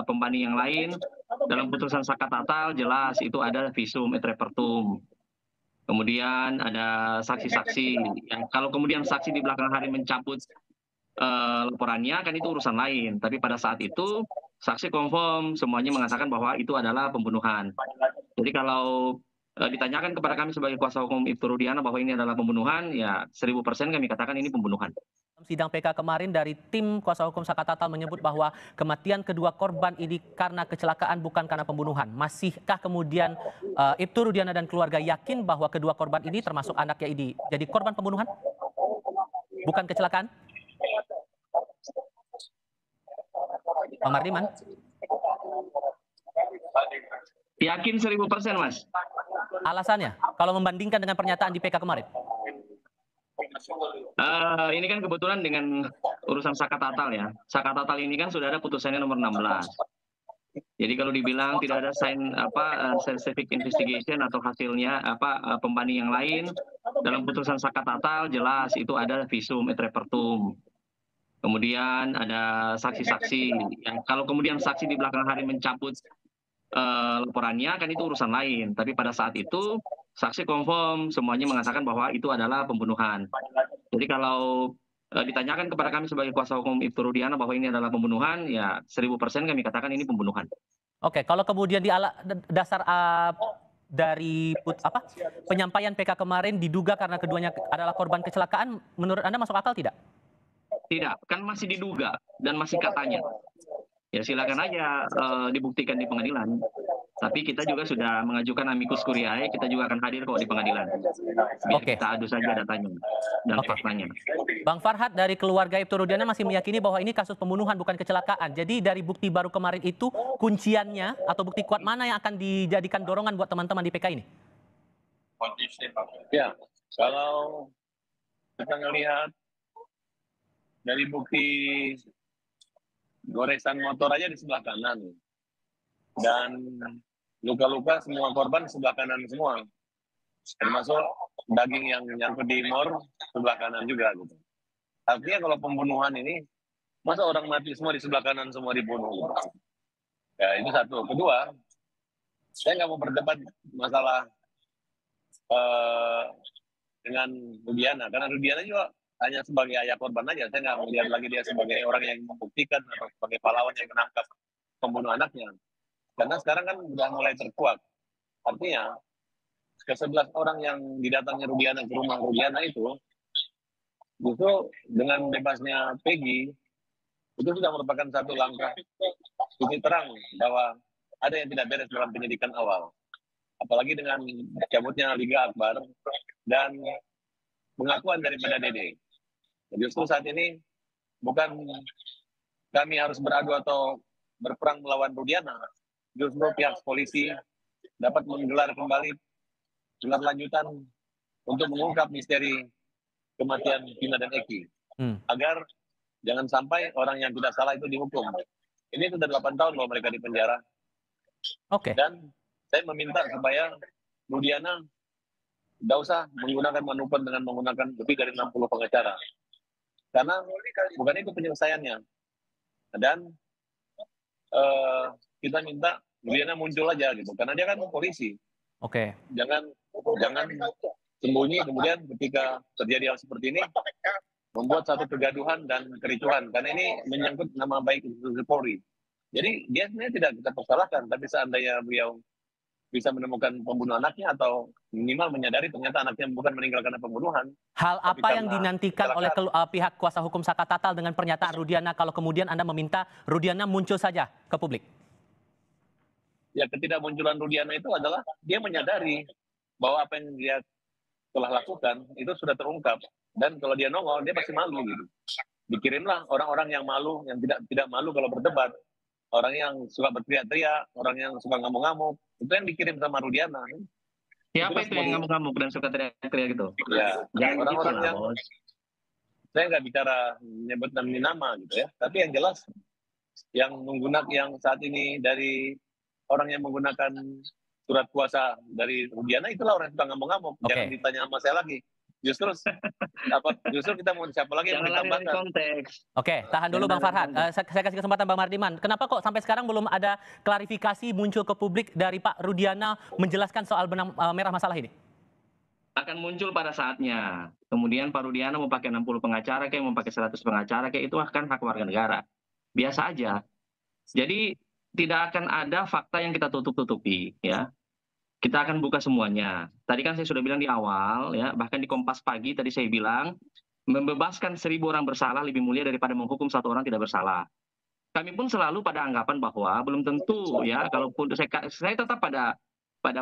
pembanding yang lain, dalam putusan Saka Tatal jelas itu ada visum et repertum. Kemudian ada saksi-saksi, yang kalau kemudian saksi di belakang hari mencabut laporannya kan itu urusan lain. Tapi pada saat itu saksi confirm semuanya mengatakan bahwa itu adalah pembunuhan. Jadi kalau ditanyakan kepada kami sebagai kuasa hukum Ibtu Rudiana bahwa ini adalah pembunuhan, ya 1000% kami katakan ini pembunuhan. Sidang PK kemarin dari tim kuasa hukum Saka Tatal menyebut bahwa kematian kedua korban ini karena kecelakaan bukan karena pembunuhan. Masihkah kemudian Ibtu Rudiana dan keluarga yakin bahwa kedua korban ini termasuk anaknya ini jadi korban pembunuhan? Bukan kecelakaan? Bang Mardiman? Yakin 1000% Mas. Alasannya, kalau membandingkan dengan pernyataan di PK kemarin? Ini kan kebetulan dengan urusan Saka Tatal ya. Saka Tatal ini kan sudah ada putusannya nomor 16. Jadi kalau dibilang tidak ada scientific investigation atau hasilnya pembanding yang lain, dalam putusan Saka Tatal jelas itu ada visum et repertum. Kemudian ada saksi-saksi, yang kalau kemudian saksi di belakang hari mencabut laporannya kan itu urusan lain. Tapi pada saat itu saksi confirm semuanya mengatakan bahwa itu adalah pembunuhan. Jadi kalau ditanyakan kepada kami sebagai kuasa hukum Ibtu Rudiana bahwa ini adalah pembunuhan, ya 1000% kami katakan ini pembunuhan. Oke, kalau kemudian di dasar dari penyampaian PK kemarin diduga karena keduanya adalah korban kecelakaan, menurut Anda masuk akal tidak? Tidak, kan masih diduga dan masih katanya. Ya silakan aja dibuktikan di pengadilan. Tapi kita juga sudah mengajukan amicus curiae, kita juga akan hadir kok di pengadilan. Biar kita adu saja datanya dan faktanya. Bang Farhad dari keluarga Ibtu Rudiana masih meyakini bahwa ini kasus pembunuhan bukan kecelakaan. Jadi dari bukti baru kemarin itu kunciannya atau bukti kuat mana yang akan dijadikan dorongan buat teman-teman di PK ini? Ya, kalau kita melihat dari bukti goresan motor aja di sebelah kanan dan luka-luka semua korban sebelah kanan semua, termasuk daging yang nyangkut di mor sebelah kanan juga gitu. Artinya kalau pembunuhan ini masa orang mati semua di sebelah kanan semua dibunuh gitu. Ya itu satu. Kedua, saya nggak mau berdebat masalah dengan Rudiana karena Rudiana juga hanya sebagai ayah korban aja. Saya nggak melihat lagi dia sebagai orang yang membuktikan atau sebagai pahlawan yang menangkap pembunuh anaknya. Karena sekarang kan sudah mulai terkuat. Artinya, ke-11 orang yang didatangnya Rudiana ke rumah Rudiana itu, justru dengan bebasnya Peggy, itu sudah merupakan satu langkah titik terang bahwa ada yang tidak beres dalam penyidikan awal. Apalagi dengan cabutnya Liga Akbar dan pengakuan daripada Dede. Justru saat ini bukan kami harus beradu atau berperang melawan Rudiana, justru pihak polisi dapat menggelar kembali gelar lanjutan untuk mengungkap misteri kematian Vina dan Eki, agar jangan sampai orang yang tidak salah itu dihukum. Ini sudah 8 tahun loh mereka di penjara. Dan saya meminta supaya Rudiana tidak usah menggunakan manuver dengan menggunakan lebih dari 60 pengacara. Karena bukan itu penyelesaiannya. Dan kita minta Rudiana muncul aja gitu. Karena dia kan polisi. Jangan sembunyi kemudian ketika terjadi hal seperti ini membuat satu kegaduhan dan kericuhan. Karena ini menyangkut nama baik institusi Polri. Jadi dia sebenarnya tidak kita persalahkan. Tapi seandainya beliau bisa menemukan pembunuh anaknya atau minimal menyadari ternyata anaknya bukan meninggal karena pembunuhan. Hal apa yang dinantikan oleh pihak kuasa hukum Saka Tatal dengan pernyataan Rudiana kalau kemudian Anda meminta Rudiana muncul saja ke publik? Ya, ketidakmunculan Rudiana itu adalah dia menyadari bahwa apa yang dia telah lakukan itu sudah terungkap, dan kalau dia nongol dia pasti malu gitu. Dikirimlah orang-orang yang malu, yang tidak malu kalau berdebat, orang yang suka berteriak-teriak, orang yang suka ngamuk-ngamuk, itu yang dikirim sama Rudiana. Siapa itu yang ngamuk-ngamuk dan suka teriak-teriak gitu? Ya, orang-orang yang saya nggak bicara menyebut nama gitu ya, tapi yang jelas yang saat ini dari orang yang menggunakan surat kuasa dari Rudiana itulah orang yang suka ngamuk-ngamuk. Jangan ditanya sama saya lagi. Justru kita mau siapa lagi yang Jangan lari dari ditambahkan? konteks. Oke, tahan dulu Bang Farhan. Saya kasih kesempatan Bang Mardiman. Kenapa kok sampai sekarang belum ada klarifikasi muncul ke publik dari Pak Rudiana menjelaskan soal benang merah masalah ini? Akan muncul pada saatnya. Kemudian Pak Rudiana mau pakai 60 pengacara kayak mau pakai 100 pengacara kayak itu akan hak warga negara. Biasa aja. Jadi tidak akan ada fakta yang kita tutup-tutupi ya. Kita akan buka semuanya. Tadi kan saya sudah bilang di awal ya, bahkan di Kompas Pagi tadi saya bilang membebaskan 1.000 orang bersalah lebih mulia daripada menghukum 1 orang tidak bersalah. Kami pun selalu pada anggapan bahwa belum tentu ya, kalaupun saya tetap pada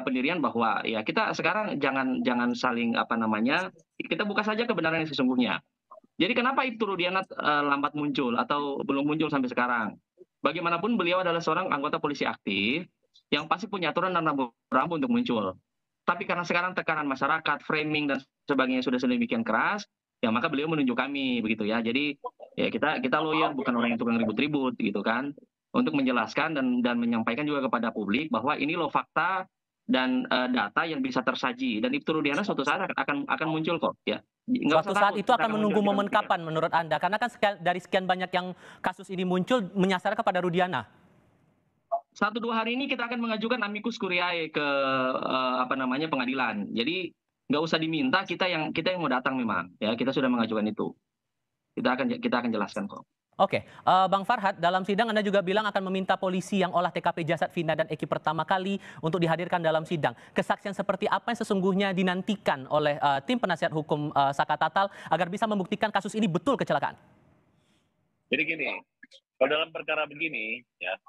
pendirian bahwa ya kita sekarang jangan saling kita buka saja kebenaran yang sesungguhnya. Jadi kenapa Ibtu Rudiana lambat muncul atau belum muncul sampai sekarang? Bagaimanapun beliau adalah seorang anggota polisi aktif yang pasti punya aturan dan rambu-rambu untuk muncul. Tapi karena sekarang tekanan masyarakat, framing dan sebagainya sudah sedemikian keras, ya maka beliau menunjuk kami begitu ya. Jadi ya kita lawyer bukan orang yang tukang ribut-ribut gitu kan, untuk menjelaskan dan menyampaikan juga kepada publik bahwa ini loh fakta dan data yang bisa tersaji, dan Ibtu Rudiana suatu saat akan muncul kok ya. Suatu saat itu akan menunggu momen kapan menurut Anda? Karena kan dari sekian banyak yang kasus ini muncul menyasar kepada Rudiana. 1-2 hari ini kita akan mengajukan amicus curiae ke pengadilan. Jadi nggak usah diminta, kita yang mau datang memang ya, kita sudah mengajukan itu. Kita akan jelaskan kok. Oke, Bang Farhad, dalam sidang Anda juga bilang akan meminta polisi yang olah TKP jasad Vina dan Eki pertama kali untuk dihadirkan dalam sidang. Kesaksian seperti apa yang sesungguhnya dinantikan oleh tim penasihat hukum Saka Tatal agar bisa membuktikan kasus ini betul kecelakaan? Jadi gini, kalau dalam perkara begini, ya,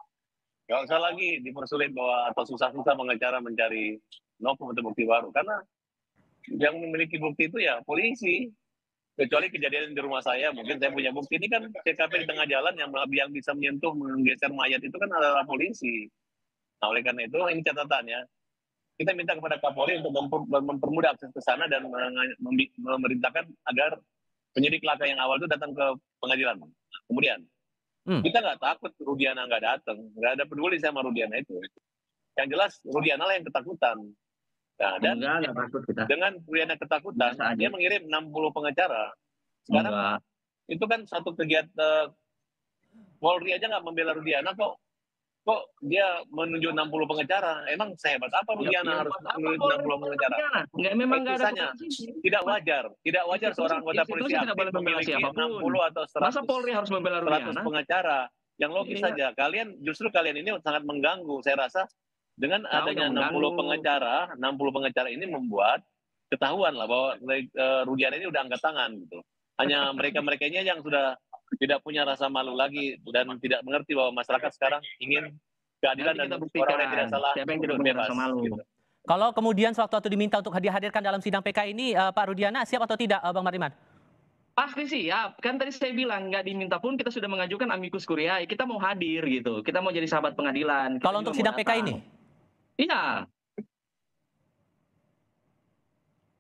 nggak usah lagi dipersulit bahwa atau susah-susah pengacara mencari novum atau bukti baru, karena yang memiliki bukti itu ya polisi. Kecuali kejadian di rumah saya, mungkin saya punya bukti. Ini kan TKP di tengah jalan yang bisa menyentuh, menggeser mayat itu kan adalah polisi. Nah, oleh karena itu ini catatannya, kita minta kepada Kapolri untuk mempermudah akses ke sana dan memerintahkan agar penyidik laka yang awal itu datang ke pengadilan. Kemudian kita nggak takut Rudiana nggak datang, nggak ada peduli sama Rudiana itu. Yang jelas Rudiana lah yang ketakutan. Nah, dan dengan Rudiana ketakutan, dia mengirim 60 pengacara. Sekarang itu kan satu kegiatan Polri aja nggak membela Rudiana kok dia menunjuk 60 pengacara. Emang sehebat apa Rudiana harus menunjuk 60 pengacara? Memang nggak ada. Tidak wajar seorang anggota polisi aktif memiliki 60 atau 100. Masa Polri harus membela Rudiana? 100 pengacara. Yang logis saja. Justru kalian ini sangat mengganggu. Saya rasa dengan adanya 60 pengacara ini membuat ketahuan lah bahwa Rudiana ini udah angkat tangan gitu. Hanya mereka ini yang sudah tidak punya rasa malu lagi dan tidak mengerti bahwa masyarakat sekarang ingin keadilan dan orang yang tidak salah bebas. Gitu. Kalau kemudian sewaktu diminta untuk dihadirkan dalam sidang PK ini, Pak Rudiana siap atau tidak, Bang Mardiman? Pasti siap. Kan tadi saya bilang nggak diminta pun kita sudah mengajukan amicus curiae. Kita mau hadir gitu. Kita mau jadi sahabat pengadilan. Kalau untuk sidang PK ini? Iya.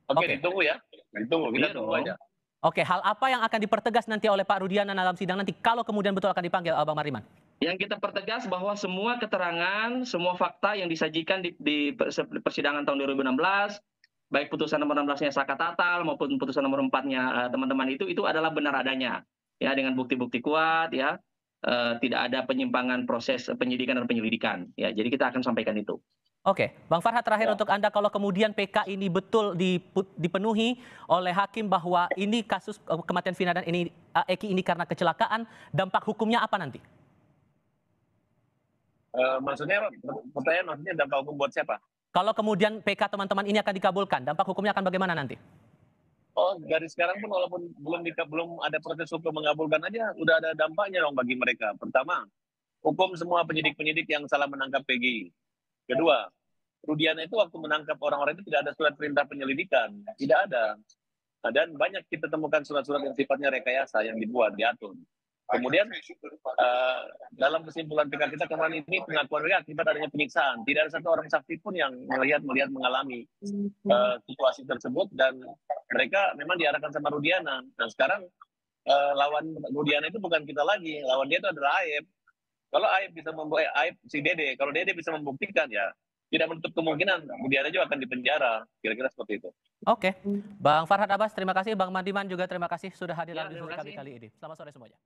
Oke, ditunggu ya. Kita tunggu aja. Oke, hal apa yang akan dipertegas nanti oleh Pak Rudiana dalam sidang nanti kalau kemudian betul akan dipanggil, Bang Mardiman? Yang kita pertegas bahwa semua keterangan, semua fakta yang disajikan di persidangan tahun 2016, baik putusan nomor 16-nya Saka Tatal maupun putusan nomor 4-nya teman-teman itu adalah benar adanya. Ya, dengan bukti-bukti kuat ya. Tidak ada penyimpangan proses penyidikan dan penyelidikan. Ya, jadi kita akan sampaikan itu. Oke, Bang Farhad, terakhir untuk Anda, kalau kemudian PK ini betul dipenuhi oleh hakim bahwa ini kasus kematian Vina dan Eki ini karena kecelakaan, dampak hukumnya apa nanti? Maksudnya dampak hukum buat siapa? Kalau kemudian PK teman-teman ini akan dikabulkan, dampak hukumnya akan bagaimana nanti? Oh, dari sekarang pun walaupun belum ada proses hukum mengabulkan aja, udah ada dampaknya dong bagi mereka. Pertama, hukum semua penyidik-penyidik yang salah menangkap PGI. Kedua, Rudiana itu waktu menangkap orang-orang itu tidak ada surat perintah penyelidikan, tidak ada. Nah, dan banyak kita temukan surat-surat yang sifatnya rekayasa yang dibuat, diatur. Kemudian dalam kesimpulan PK kita kemarin ini pengakuan mereka akibat adanya penyiksaan. Tidak ada satu orang saksi pun yang melihat mengalami situasi tersebut, dan mereka memang diarahkan sama Rudiana. Nah sekarang lawan Rudiana itu bukan kita lagi, lawan dia itu adalah Aib. Kalau Aib bisa membuat si Dede, kalau Dede bisa membuktikan ya tidak menutup kemungkinan Budiana juga akan dipenjara, kira-kira seperti itu. Oke, Bang Farhad Abbas terima kasih, Bang Mandiman juga terima kasih sudah hadir Ya, dalam terima diskusi kami kasih. kali ini. Selamat sore semuanya.